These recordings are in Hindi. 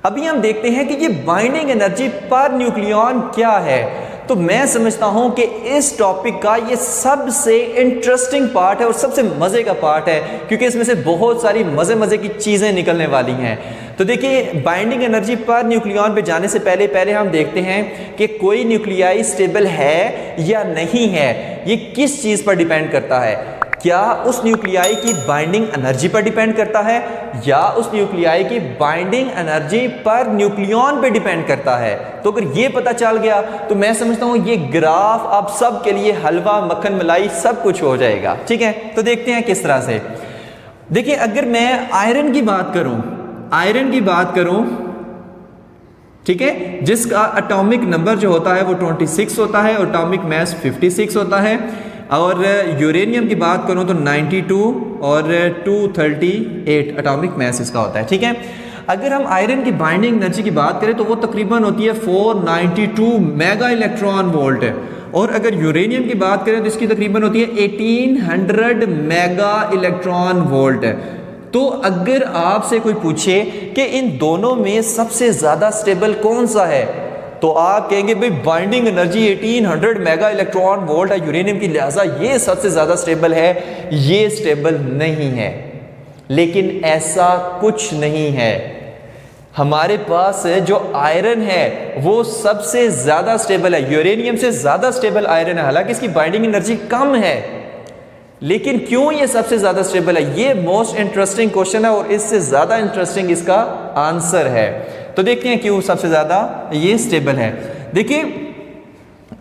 अभी हम देखते हैं कि ये बाइंडिंग एनर्जी पर न्यूक्लियॉन क्या है। तो मैं समझता हूं कि इस टॉपिक का ये सबसे इंटरेस्टिंग पार्ट है और सबसे मजे का पार्ट है, क्योंकि इसमें से बहुत सारी मजे की चीजें निकलने वाली हैं। तो देखिए, बाइंडिंग एनर्जी पर न्यूक्लियॉन पे जाने से पहले हम देखते हैं कि कोई न्यूक्लियाई स्टेबल है या नहीं है। ये किस चीज पर डिपेंड करता है? क्या उस न्यूक्लियाई की बाइंडिंग एनर्जी पर डिपेंड करता है या उस न्यूक्लियाई की बाइंडिंग एनर्जी पर न्यूक्लियॉन पे डिपेंड करता है? तो अगर ये पता चल गया तो मैं समझता हूं ये ग्राफ अब सब के लिए हलवा मक्खन मलाई सब कुछ हो जाएगा। ठीक है, तो देखते हैं किस तरह से। देखिए, अगर मैं आयरन की बात करूं, ठीक है, जिसका एटॉमिक नंबर जो होता है वो 26 होता है और एटॉमिक मास 56 होता है, और यूरेनियम की बात करूं तो 92 और 238 एटॉमिक मास इसका होता है। ठीक है, अगर हम आयरन की बाइंडिंग एनर्जी की बात करें तो वो तकरीबन होती है 492 मेगा इलेक्ट्रॉन वोल्ट, और अगर यूरेनियम की बात करें तो इसकी तकरीबन होती है 1800 मेगा इलेक्ट्रॉन वोल्ट। तो अगर आपसे कोई पूछे कि इन दोनों में सबसे ज्यादा स्टेबल कौन सा है, तो आप कहेंगे भाई binding energy 1800 mega electron volt है यूरेनियम की, लिहाजा ये सबसे ज्यादा स्टेबल है। ये स्टेबल नहीं है, लेकिन ऐसा कुछ नहीं है। हमारे पास जो आयरन है वो सबसे ज्यादा स्टेबल है, यूरेनियम से ज्यादा स्टेबल आयरन है। हालांकि इसकी बाइंडिंग एनर्जी कम है, लेकिन क्यों ये सबसे ज्यादा स्टेबल है? ये मोस्ट इंटरेस्टिंग क्वेश्चन है और इससे ज्यादा इंटरेस्टिंग इसका आंसर है। तो देखते हैं क्यों सबसे ज्यादा ये स्टेबल है। देखिए,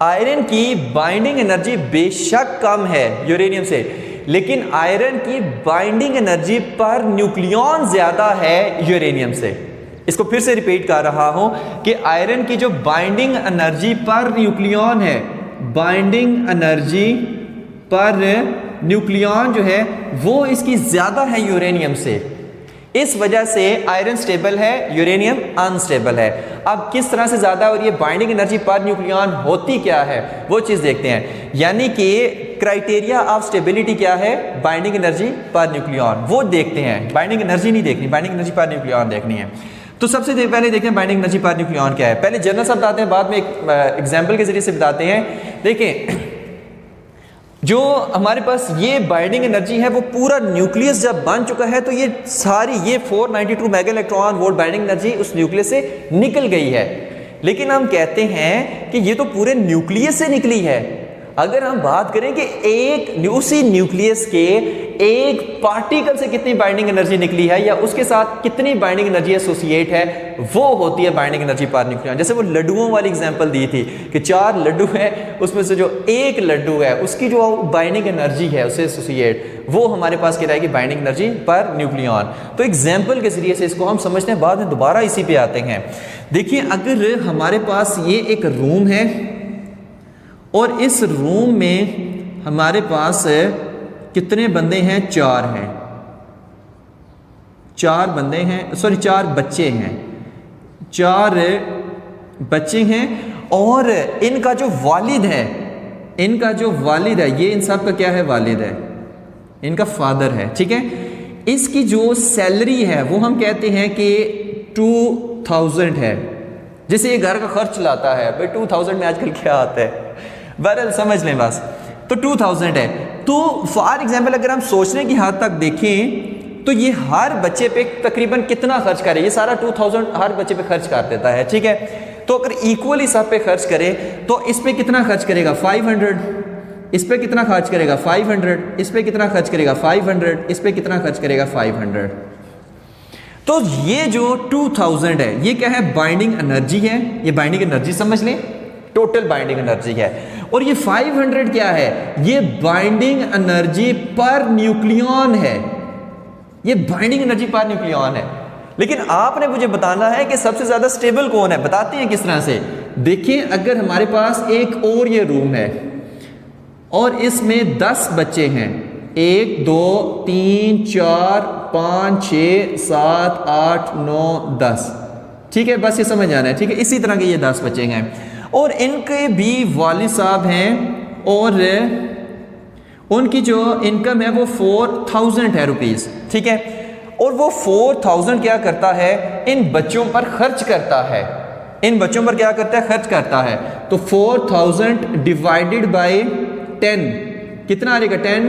आयरन की बाइंडिंग एनर्जी बेशक कम है यूरेनियम से, लेकिन आयरन की बाइंडिंग एनर्जी पर न्यूक्लियॉन ज्यादा है यूरेनियम से। इसको फिर से रिपीट कर रहा हूं कि आयरन की जो बाइंडिंग एनर्जी पर न्यूक्लियॉन है, बाइंडिंग एनर्जी पर न्यूक्लियॉन जो है वो इसकी ज्यादा है यूरेनियम से। इस वजह से आयरन स्टेबल है, यूरेनियम अनस्टेबल है। अब किस तरह से ज्यादा और ये बाइंडिंग एनर्जी पर न्यूक्लियॉन होती क्या है वो चीज देखते हैं। यानी कि क्राइटेरिया ऑफ स्टेबिलिटी क्या है? बाइंडिंग एनर्जी पर न्यूक्लियॉन, वो देखते हैं। बाइंडिंग एनर्जी नहीं देखनी, बाइंडिंग एनर्जी पर न्यूक्लियॉन देखनी है। तो सबसे पहले देखें बाइंडिंग एनर्जी पर न्यूक्लियॉन क्या है। पहले जनरल सा बताते हैं, बाद में एक एग्जाम्पल के जरिए से बताते हैं। देखें, जो हमारे पास ये बाइंडिंग एनर्जी है वो पूरा न्यूक्लियस जब बन चुका है तो ये सारी ये 492 mega electron volt binding energy उस न्यूक्लियस से निकल गई है। लेकिन हम कहते हैं कि ये तो पूरे न्यूक्लियस से निकली है। अगर हम बात करें कि एक उसी न्यूक्लियस के एक पार्टिकल से कितनी बाइंडिंग एनर्जी निकली है या उसके साथ कितनी बाइंडिंग एनर्जी एसोसिएट है, वो होती है बाइंडिंग एनर्जी पर न्यूक्लियॉन। जैसे वो लड्डुओं वाली एग्जांपल दी थी कि 4 लड्डू है, उसमें से जो एक लड्डू है उसकी जो बाइंडिंग एनर्जी है उससे एसोसिएट, वो हमारे पास कहलाएगी बाइंडिंग एनर्जी पर न्यूक्लियॉन। तो एग्जाम्पल के जरिए से इसको हम समझते हैं, बाद में दोबारा इसी पे आते हैं। देखिए, अगर हमारे पास ये एक रूम है और इस रूम में हमारे पास कितने बंदे हैं? 4 हैं। 4 बंदे हैं, सॉरी 4 बच्चे हैं। 4 बच्चे हैं और इनका जो वालिद है, ये इन सब का क्या है? वालिद है, इनका फादर है। ठीक है, इसकी जो सैलरी है वो हम कहते हैं कि 2000 है। जैसे ये घर का खर्च लाता है, भाई 2000 में आजकल क्या आता है, बहरहाल समझ लें बस। तो 2000 है। तो फॉर एग्जाम्पल अगर हम सोचने की हद तक देखें तो ये हर बच्चे पे तकरीबन कितना खर्च करे? ये सारा 2000 हर बच्चे पे खर्च कर देता है। ठीक है, तो अगर इक्वली सब पे खर्च करे तो इस पे कितना खर्च करेगा? 500। इस पे कितना खर्च करेगा? 500। इस पे कितना खर्च करेगा? 500। इस पे कितना खर्च करेगा? 500। तो ये जो 2000 है ये क्या है? बाइंडिंग एनर्जी है। ये बाइंडिंग एनर्जी समझ लें, टोटल बाइंडिंग एनर्जी है। और ये 500 क्या है? ये बाइंडिंग एनर्जी पर न्यूक्लियॉन है। ये बाइंडिंग एनर्जी पर न्यूक्लियॉन है। लेकिन आपने मुझे बताना है कि सबसे ज्यादा स्टेबल कौन है। बताते हैं किस तरह से। देखिए, अगर हमारे पास एक और ये रूम है और इसमें 10 बच्चे हैं, 1 2 3 4 5 6 7 8 9 10। ठीक है, बस ये समझ आना है। ठीक है, इसी तरह के ये 10 बच्चे हैं और इनके भी वालिद साहब हैं और उनकी जो इनकम है वो 4000 है रुपीस। ठीक है, और वो 4000 क्या करता है, इन बच्चों पर खर्च करता है, इन बच्चों पर क्या करता है, खर्च करता है। तो 4000 डिवाइडेड बाय 10 कितना आ जाएगा, 10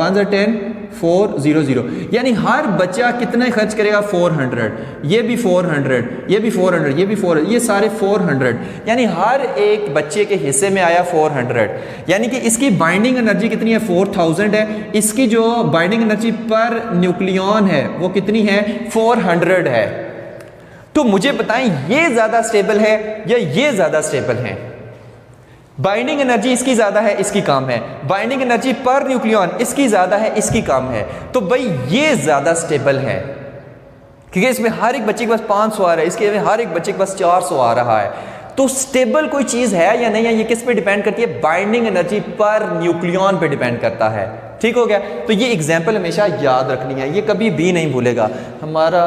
1 10 400, यानी हर बच्चा कितना खर्च करेगा, 400, ये भी 400, ये भी 400, ये भी 400, ये सारे 400, यानी हर एक बच्चे के हिस्से में आया 400, यानी कि इसकी बाइंडिंग एनर्जी कितनी है, 4000 है। इसकी जो बाइंडिंग एनर्जी पर न्यूक्लियन है वो कितनी है, 400 है। तो मुझे बताएं ये ज्यादा स्टेबल है या ये ज्यादा स्टेबल है? बाइंडिंग एनर्जी इसकी ज्यादा है, इसकी कम है। बाइंडिंग एनर्जी पर न्यूक्लियन इसकी ज्यादा है, इसकी कम है। तो भाई ये ज्यादा स्टेबल है, क्योंकि इसमें हर एक बच्चे के पास 500 आ रहा है, इसके में हर एक बच्चे के पास 400 आ रहा है। तो स्टेबल कोई चीज है या नहीं है, ये किस पे डिपेंड करती है, बाइंडिंग एनर्जी पर न्यूक्लियन पे डिपेंड करता है। ठीक हो गया? तो ये एग्जाम्पल हमेशा याद रखनी है, ये कभी भी नहीं भूलेगा। हमारा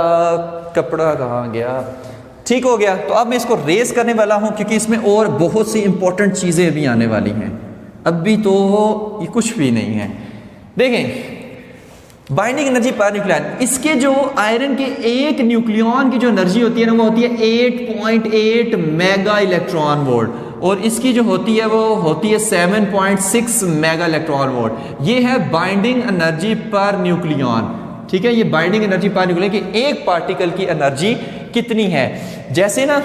कपड़ा कहाँ गया? ठीक हो गया। तो अब मैं इसको रेस करने वाला हूं, क्योंकि इसमें और बहुत सी इंपॉर्टेंट चीजें भी आने वाली हैं। अभी तो ये कुछ भी नहीं है। देखें बाइंडिंग एनर्जी पर न्यूक्लियन, इसके जो आयरन के एक न्यूक्लियन की जो एनर्जी होती है ना, वो होती है 8.8 मेगा इलेक्ट्रॉन वोल्ट, और इसकी जो होती है वो होती है 7.6 मेगा इलेक्ट्रॉन वोल्ट। ये है बाइंडिंग एनर्जी पर न्यूक्लियन। ठीक है, ये बाइंडिंग एनर्जी पर न्यूक्लियन की एक पार्टिकल की एनर्जी कितनी है। जैसे ना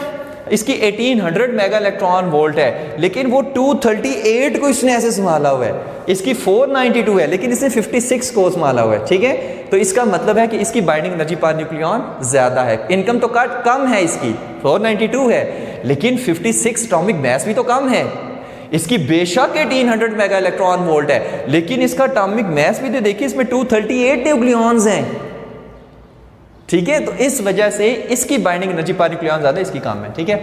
इसकी 1800 मेगा इलेक्ट्रॉन वोल्ट है, लेकिन वो 238 को इसने ऐसे संभाला हुआ है। इसकी 492 है, लेकिन इसने 56 को संभाला हुआ है। ठीक है, तो इसका मतलब है कि इसकी बाइंडिंग एनर्जी पर न्यूक्लियन ज्यादा है। इनकम तो कम है, इसकी 492 है, लेकिन 56 एटॉमिक मास भी तो कम है। इसकी बेशक 1800 मेगा इलेक्ट्रॉन वोल्ट है, लेकिन इसका एटॉमिक मास भी तो देखिए, इसमें 238 न्यूक्लियॉन्स हैं। ठीक है, तो इस वजह से इसकी बाइंडिंग एनर्जी पर न्यूक्लियॉन ज्यादा, इसकी कम है। ठीक है,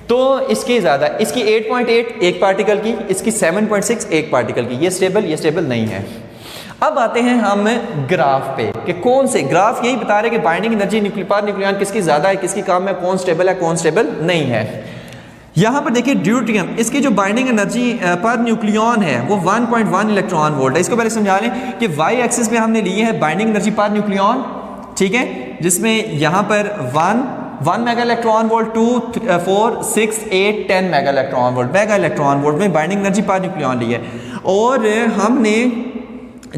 तो इसकी ज्यादा, इसकी 8.8 एक पार्टिकल की, इसकी 7.6 एक पार्टिकल की। ये स्टेबल नहीं है। अब आते हैं हम ग्राफ पे कि कौन से ग्राफ यही बता रहे कि बाइंडिंग एनर्जी पर न्यूक्लियॉन किसकी ज्यादा है, किसकी कम है, कौन स्टेबल है, कौन स्टेबल नहीं है। यहां पर देखिए ड्यूटेरियम, इसकी जो बाइंडिंग एनर्जी पर न्यूक्लियॉन है वो 1.1 इलेक्ट्रॉन वोल्ट है। इसको पहले समझा लें कि वाई एक्सिस पे हमने लिए है बाइंडिंग एनर्जी पर न्यूक्लियॉन, ठीक है, जिसमें यहां पर 1 mega electron volt, 2 4 6 8 10 mega electron volt में बाइंडिंग एनर्जी पर न्यूक्लियॉन ली है। और हमने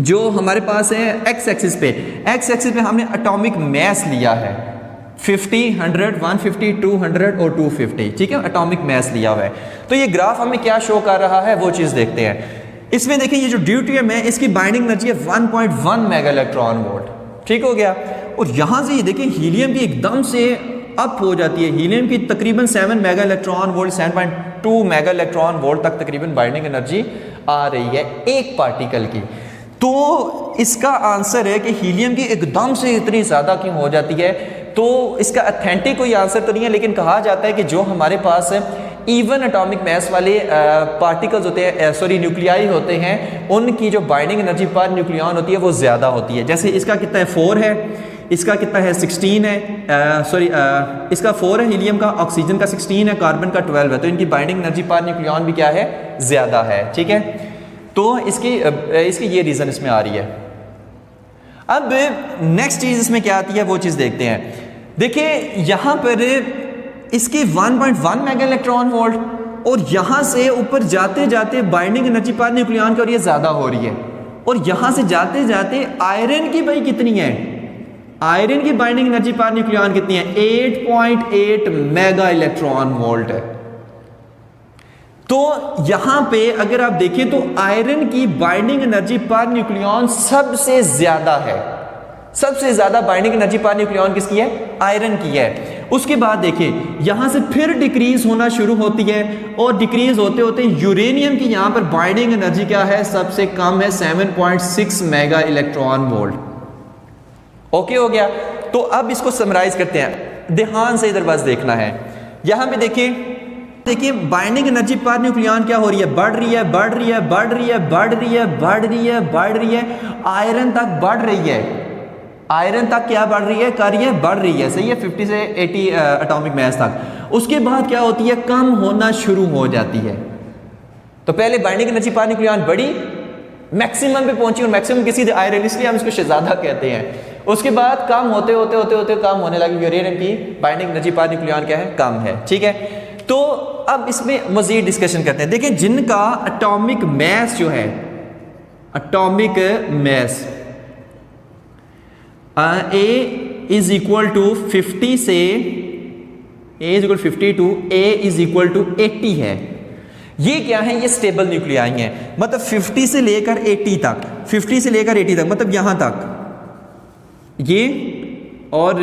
जो हमारे पास है एक्स एक्सिस पे हमने एटॉमिक मास लिया है 50 100 150 200 और 250। ठीक है, एटॉमिक मास लिया हुआ है। तो ये ग्राफ हमें क्या शो कर रहा है वो चीज देखते हैं। इसमें देखिए ये जो ड्यूटेरियम है इसकी बाइंडिंग एनर्जी है 1.1 मेगा इलेक्ट्रॉन वोल्ट। ठीक हो गया। और यहां से ये देखिए हीलियम की एकदम से अप हो जाती है। हीलियम की तकरीबन 7 mega electron volt 7.2 mega electron volt तक तकरीबन बाइंडिंग एनर्जी आ रही है एक पार्टिकल की। तो इसका आंसर है कि हीलियम की एकदम से इतनी ज्यादा क्यों हो जाती है। तो इसका ऑथेंटिक कोई आंसर तो नहीं है, लेकिन कहा जाता है कि जो हमारे पास इवन एटॉमिक मास वाले पार्टिकल्स होते हैं, सॉरी न्यूक्लियाई होते हैं, उनकी जो बाइंडिंग एनर्जी पर न्यूक्लियॉन होती है वो ज़्यादा होती है। जैसे इसका कितना है 4 है, इसका कितना है 16 है, इसका 4 है हीलियम का, ऑक्सीजन का 16 है, कार्बन का 12 है। तो इनकी बाइंडिंग एनर्जी पर न्यूक्लियॉन भी क्या है, ज़्यादा है। ठीक है, तो इसकी ये रीज़न इसमें आ रही है। अब नेक्स्ट चीज़ इसमें क्या आती है वो चीज़ देखते हैं। देखिए यहाँ पर इसकी 1.1 मेगा इलेक्ट्रॉन वोल्ट और यहां से ऊपर जाते जाते बाइंडिंग एनर्जी पर न्यूक्लियॉन की और ये ज्यादा हो रही है। और यहां से जाते जाते आयरन की भाई कितनी है, आयरन की बाइंडिंग एनर्जी पर न्यूक्लियॉन कितनी है, 8.8 मेगा इलेक्ट्रॉन वोल्ट है। तो यहां पे अगर आप देखें तो आयरन की बाइंडिंग एनर्जी पर न्यूक्लियॉन सबसे ज्यादा है। सबसे ज्यादा बाइंडिंग एनर्जी पर न्यूक्लियॉन किसकी है, आयरन की है। उसके बाद देखिए यहां से फिर डिक्रीज होना शुरू होती है और डिक्रीज होते होते यूरेनियम की यहां पर बाइंडिंग एनर्जी क्या है, सबसे कम है 7.6 मेगा इलेक्ट्रॉन वोल्ट। ओके हो गया। तो अब इसको समराइज करते हैं, ध्यान से इधर बस देखना है। यहां पे देखिए बाइंडिंग एनर्जी पर न्यूक्लियॉन क्या हो रही है, बढ़ रही है, बढ़ रही है, बढ़ रही है, बढ़ रही है, बढ़ रही है, बढ़ रही है, आयरन तक बढ़ रही है। आयरन तक क्या बढ़ रही है, कर रही है, बढ़ रही है, सही है, 50 से 80 एटॉमिक मास तक। उसके बाद क्या होती है, कम होना शुरू हो जाती है। तो पहले बाइंडिंग एनर्जी पर न्यूक्लियॉन बढ़ी, मैक्सिमम पे पहुंची, और मैक्सिमम किसी आयरन, इसलिए हम इसको शहजादा कहते हैं। उसके बाद कम होते होते होते होते कम होने लगी यूरेनियम की बाइंडिंग एनर्जी पर न्यूक्लियॉन क्या है, कम है। ठीक है, तो अब इसमें मजीद डिस्कशन करते हैं। देखिए जिनका एटॉमिक मैस जो है, atomic mass A is equal to 50 से A is equal 50 to A is equal to 80 है। ये क्या है, ये स्टेबल न्यूक्लियाई हैं, मतलब 50 से लेकर 80 तक, 50 से लेकर 80 तक, मतलब यहां तक ये और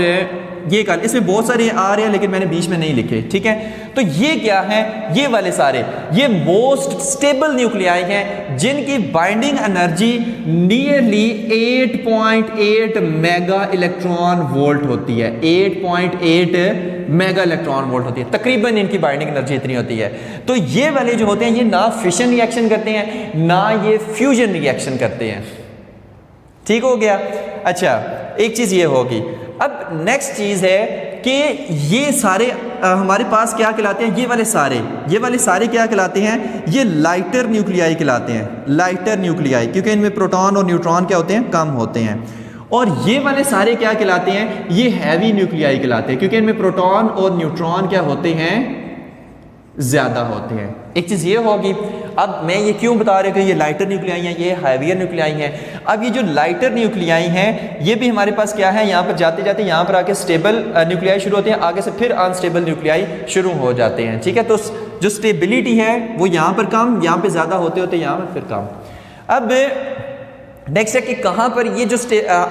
ये काल, इसमें बहुत सारे आ रहे हैं लेकिन मैंने बीच में नहीं लिखे। ठीक है, तो ये क्या है, ये वाले सारे ये मोस्ट स्टेबल न्यूक्लियाई हैं जिनकी binding energy nearly 8.8 mega electron volt होती है। 8.8 मेगा इलेक्ट्रॉन वोल्ट होती है, तकरीबन इनकी बाइंडिंग एनर्जी इतनी होती है। तो ये वाले जो होते हैं ये ना फिशन रिएक्शन करते हैं ना ये फ्यूजन रिएक्शन करते हैं। ठीक हो गया। अच्छा, एक चीज ये होगी। अब नेक्स्ट चीज है कि ये सारे हमारे पास क्या कहलाते हैं, ये वाले सारे क्या कहलाते हैं, ये लाइटर न्यूक्लियाई कहलाते हैं, लाइटर न्यूक्लियाई, क्योंकि इनमें प्रोटॉन और न्यूट्रॉन क्या होते हैं, कम होते हैं। और ये वाले सारे क्या कहलाते हैं, ये हैवी न्यूक्लियाई कहलाते हैं, क्योंकि इनमें प्रोटॉन और न्यूट्रॉन क्या होते हैं, ज्यादा होते हैं। एक चीज ये होगी, अब मैं ये क्यों बता रहा हूं कि ये लाइटर न्यूक्लियाई हैं, ये हैवियर न्यूक्लियाई हैं। अब ये जो लाइटर न्यूक्लियाई हैं ये भी हमारे पास क्या है, यहाँ पर जाते जाते यहाँ पर आके स्टेबल न्यूक्लियाई शुरू होते हैं, आगे से फिर अनस्टेबल न्यूक्लियाई शुरू हो जाते हैं। ठीक है, तो जो स्टेबिलिटी है वो यहाँ पर कम, यहाँ पे ज्यादा होते होते यहाँ पर फिर कम। अब नेक्स्ट है कि कहाँ पर ये जो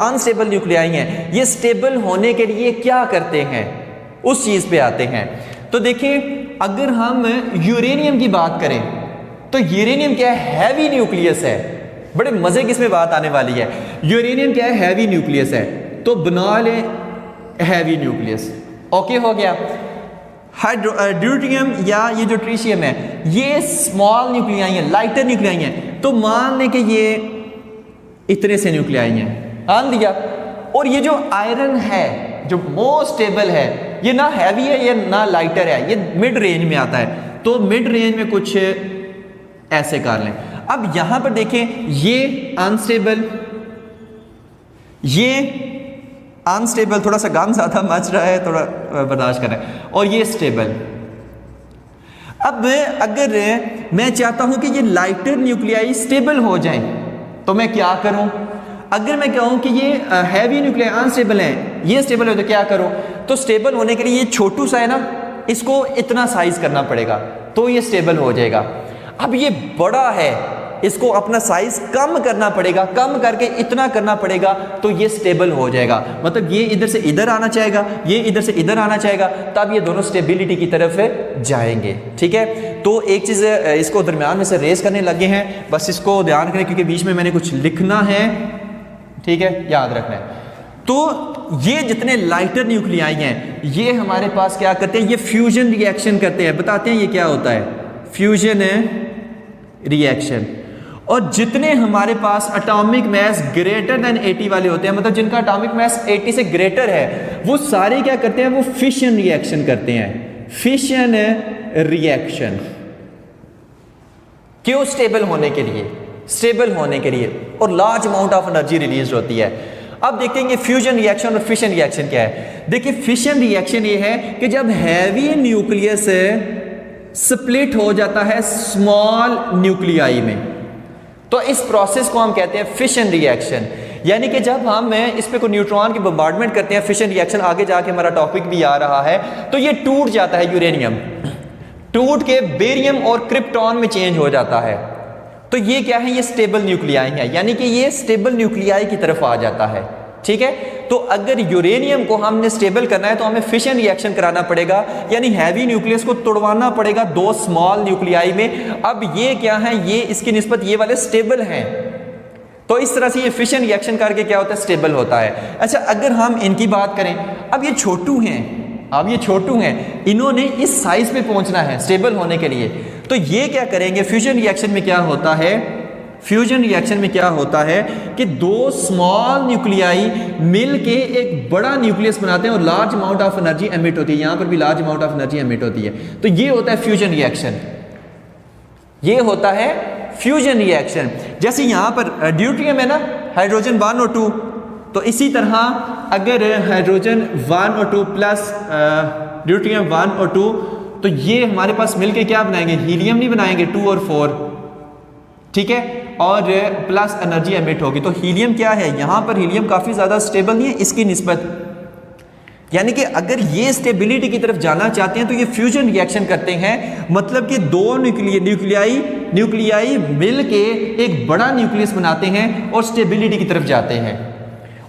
अनस्टेबल न्यूक्लियाई हैं ये स्टेबल होने के लिए क्या करते हैं, उस चीज पे आते हैं। तो देखिए अगर हम यूरेनियम की बात करें तो यूरेनियम क्या है, हैवी न्यूक्लियस है। बड़े मजे की इसमें बात आने वाली है। यूरेनियम क्या है, हैवी न्यूक्लियस है, तो बना ले हैवी न्यूक्लियस। ओके हो गया। ड्यूटेरियम या ये जो ट्रिशियम है ये स्मॉल न्यूक्लियाई है, लाइटर न्यूक्लियाई है, तो मान लें कि ये इतने से न्यूक्लियाई हैं, मान लिया। और ये जो आयरन है जो मोस्ट स्टेबल है ये ना हैवी है ये ना लाइटर है, ये मिड रेंज में आता है, तो मिड रेंज में कुछ ऐसे कर लें। अब यहां पर देखें ये अनस्टेबल, ये अनस्टेबल, थोड़ा सा गम ज्यादा मच रहा है, थोड़ा बर्दाश्त करें, और ये स्टेबल। अब अगर मैं चाहता हूं कि ये लाइटर न्यूक्लियाई स्टेबल हो जाएं तो मैं क्या करूं, अगर मैं कहूं कि ये हैवी न्यूक्लियाई अनस्टेबल है, ये स्टेबल हो तो क्या करूं, तो स्टेबल होने के लिए ये छोटू सा है ना, इसको इतना साइज करना पड़ेगा तो ये स्टेबल हो जाएगा। अब ये बड़ा है, इसको अपना साइज कम करना पड़ेगा, कम करके इतना करना पड़ेगा तो ये स्टेबल हो जाएगा। मतलब ये इधर से इधर आना चाहेगा, ये इधर से इधर आना चाहेगा, तब ये दोनों स्टेबिलिटी की तरफ जाएंगे। ठीक है, तो एक चीज इसको दरमियान में से रेस करने लगे हैं, बस इसको ध्यान करें क्योंकि बीच में मैंने कुछ लिखना है। ठीक है, याद रखना है। तो ये जितने लाइटर न्यूक्लियाई हैं ये हमारे पास क्या करते हैं, ये फ्यूजन रिएक्शन करते हैं। बताते हैं ये क्या होता है, फ्यूजन रिएक्शन। और जितने हमारे पास एटॉमिक मैस ग्रेटर देन 80 वाले होते हैं, मतलब जिनका एटॉमिक मैस 80 से ग्रेटर है, वो सारे क्या करते हैं, वो फिशन रिएक्शन करते हैं। फिशन रिएक्शन क्यों, स्टेबल होने के लिए, स्टेबल होने के लिए, और large amount of energy release होती है। अब देखेंगे फ्यूजन रिएक्शन और फिशन रिएक्शन क्या है। देखिए फिशन रिएक्शन ये है कि जब हैवी न्यूक्लियस स्प्लिट हो जाता है स्मॉल न्यूक्लियाई में, तो इस प्रोसेस को हम कहते हैं फिशन रिएक्शन। यानी कि जब हम इस पे कोई न्यूट्रॉन की बम्बार्डमेंट करते हैं, फिशन रिएक्शन आगे जाके हमारा टॉपिक भी आ रहा है, तो ये टूट जाता है, यूरेनियम टूट के बेरियम और क्रिप्टॉन में चेंज हो जाता है। तो ये क्या है, ये स्टेबल न्यूक्लियाई है, यानी कि ये स्टेबल न्यूक्लियाई की तरफ आ जाता है। ठीक है, तो अगर यूरेनियम को हमने स्टेबल करना है तो हमें फिशन रिएक्शन कराना पड़ेगा, यानी हैवी न्यूक्लियस को तोड़वाना पड़ेगा दो स्मॉल न्यूक्लियाई में। अब ये क्या है, ये इसकी निस्बत ये वाले स्टेबल हैं, तो इस तरह से ये फिशन रिएक्शन करके क्या होता है, स्टेबल होता है। अच्छा, अगर हम इनकी बात करें, अब ये छोटू हैं, अब ये छोटू हैं, इन्होंने इस साइज पे पहुंचना है स्टेबल होने के लिए, तो ये क्या करेंगे, फ्यूजन रिएक्शन में क्या होता है, फ्यूजन रिएक्शन में क्या होता है कि दो स्मॉल न्यूक्लियाई मिलके एक बड़ा न्यूक्लियस बनाते हैं और large amount of energy emit होती है। यहां पर भी large amount of energy emit होती है, तो ये होता है फ्यूजन रिएक्शन, ये होता है फ्यूजन रिएक्शन। जैसे यहां पर ड्यूटेरियम है ना, हाइड्रोजन 1 और 2, तो इसी तरह अगर हाइड्रोजन 1 और 2 प्लस ड्यूटेरियम 1 और 2, तो ये हमारे पास मिलके क्या बनाएंगे, हीलियम नहीं बनाएंगे 2 और 4, ठीक है, और प्लस एनर्जी एमिट होगी। तो हीलियम क्या है, यहां पर हीलियम काफी ज्यादा स्टेबल नहीं है इसकी निस्बत, यानी कि अगर ये स्टेबिलिटी की तरफ जाना चाहते हैं तो ये फ्यूजन रिएक्शन करते हैं, मतलब कि दो न्यूक्लियाई मिलके एक बड़ा न्यूक्लियस बनाते हैं और स्टेबिलिटी की तरफ जाते हैं।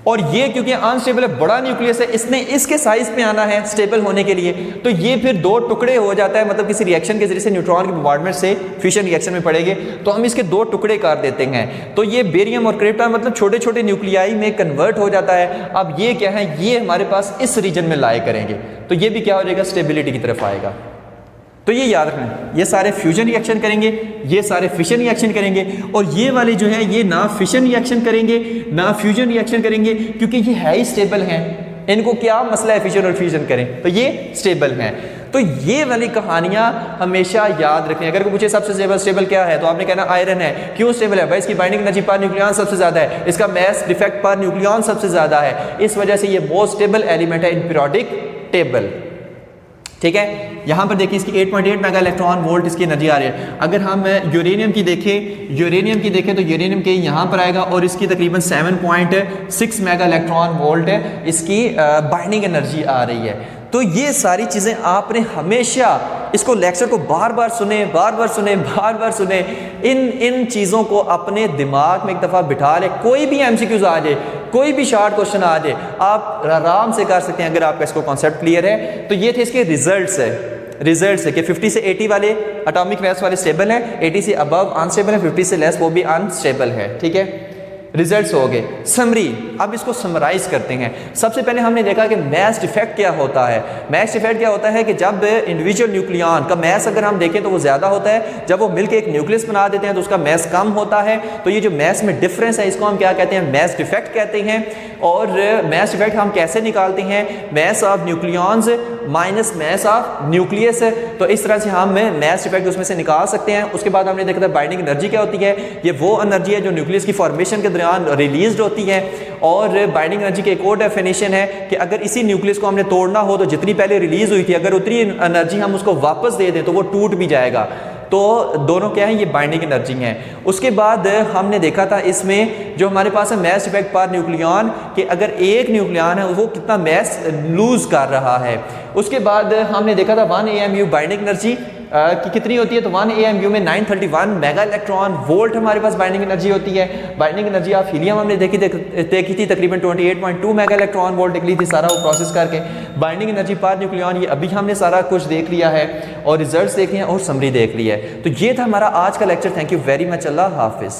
और ये क्योंकि अनस्टेबल है, बड़ा न्यूक्लियस है, इसने इसके साइज पे आना है स्टेबल होने के लिए, तो ये फिर दो टुकड़े हो जाता है, मतलब किसी रिएक्शन के जरिए से न्यूट्रॉन के बॉम्बार्डमेंट से फ्यूजन रिएक्शन में पड़ेंगे तो हम इसके दो टुकड़े कर देते हैं। तो ये बेरियम और क्रिप्टॉन मतलब छोटे छोटे न्यूक्लियाई में कन्वर्ट हो जाता है। अब ये क्या है, ये हमारे पास इस रीजन में लाए करेंगे, तो ये भी क्या हो जाएगा, स्टेबिलिटी की तरफ आएगा। तो ये याद रखना, ये सारे फ्यूजन रिएक्शन करेंगे, ये सारे फिशन रिएक्शन करेंगे, और ये वाले जो है ये ना फिशन रिएक्शन करेंगे ना फ्यूजन रिएक्शन करेंगे, क्योंकि ये है ही स्टेबल हैं। इनको क्या मसला है फिशन और फ्यूजन करें, तो ये स्टेबल हैं। तो ये वाली कहानियां हमेशा याद रखें। अगर कोई पूछे सबसे स्टेबल क्या है, तो आपने कहना आयरन है। क्यों स्टेबल है भाई, इसकी बाइंडिंग एनर्जी पर न्यूक्लियॉन सबसे ज्यादा है, इसका मास डिफेक्ट पर न्यूक्लियॉन सबसे ज्यादा है, इस वजह से ये मोस्ट स्टेबल एलिमेंट है इन पीरियोडिक टेबल। ठीक है, यहां पर देखिए इसकी 8.8 मेगा इलेक्ट्रॉन वोल्ट इसकी एनर्जी आ रही है। अगर हम यूरेनियम की देखें तो यूरेनियम के यहां पर आएगा और इसकी तकरीबन 7.6 मेगा इलेक्ट्रॉन वोल्ट इसकी बाइंडिंग एनर्जी आ रही है। तो ये सारी चीज़ें आपने हमेशा इसको लेक्चर को बार बार सुने, इन चीज़ों को अपने दिमाग में एक दफ़ा बिठा ले। कोई भी एमसीक्यूज आ जाए, कोई भी शार्ट क्वेश्चन आ जाए, आप आराम से कर सकते हैं अगर आपका इसको कॉन्सेप्ट क्लियर है। तो ये थे इसके रिजल्ट्स है कि 50 से 80 वाले एटॉमिक मास वाले स्टेबल है, 80 से अबव अनस्टेबल है, 50 से लेस वो भी अनस्टेबल है। ठीक है, रिजल्ट्स हो गए। समरी, अब इसको समराइज करते हैं। सबसे पहले हमने देखा कि मास डिफेक्ट क्या होता है। मास डिफेक्ट क्या होता है कि जब इंडिविजुअल न्यूक्लियॉन का मास अगर हम देखें तो वो ज़्यादा होता है, जब वो मिलकर एक न्यूक्लियस बना देते हैं तो उसका मास कम होता है। तो ये जो मास में डिफरेंस है इसको हम क्या कहते हैं, मास डिफेक्ट कहते हैं। और मास डिफेक्ट हम कैसे निकालते हैं, mass of nucleons minus mass of nucleus. तो इस तरह से हम मास डिफेक्ट उसमें से निकाल सकते हैं। उसके बाद हमने देखा था बाइंडिंग एनर्जी क्या होती है, ये वो एनर्जी है जो न्यूक्लियस की फॉर्मेशन के दौरान रिलीज होती है। और बाइंडिंग एनर्जी की एक और डेफिनेशन है कि अगर इसी न्यूक्लियस को हमने तोड़ना हो तो जितनी पहले रिलीज हुई थी अगर उतनी एनर्जी हम उसको वापस दे दें तो वो टूट भी जाएगा। तो दोनों क्या है, ये बाइंडिंग एनर्जी है। उसके बाद हमने देखा था इसमें जो हमारे पास है मास डिफेक्ट पर न्यूक्लियॉन, कि अगर एक न्यूक्लियॉन है वो कितना मास लूज कर रहा है। उसके बाद हमने देखा था 1 AMU बाइंडिंग एनर्जी की कितनी होती है, तो 1 AMU में 931 मेगा इलेक्ट्रॉन वोल्ट हमारे पास बाइंडिंग एनर्जी होती है। बाइंडिंग एनर्जी ऑफ हीलियम हमने देखी थी तकरीबन 28.2 मेगा इलेक्ट्रॉन वोल्ट निकली थी, सारा वो प्रोसेस करके। बाइंडिंग एनर्जी पर न्यूक्लियॉन, ये अभी हमने सारा कुछ देख लिया है और रिजल्ट्स देख लिए हैं और समरी देख ली है। तो ये था हमारा आज का lecture. Thank you very much, अल्लाह हाफिज़।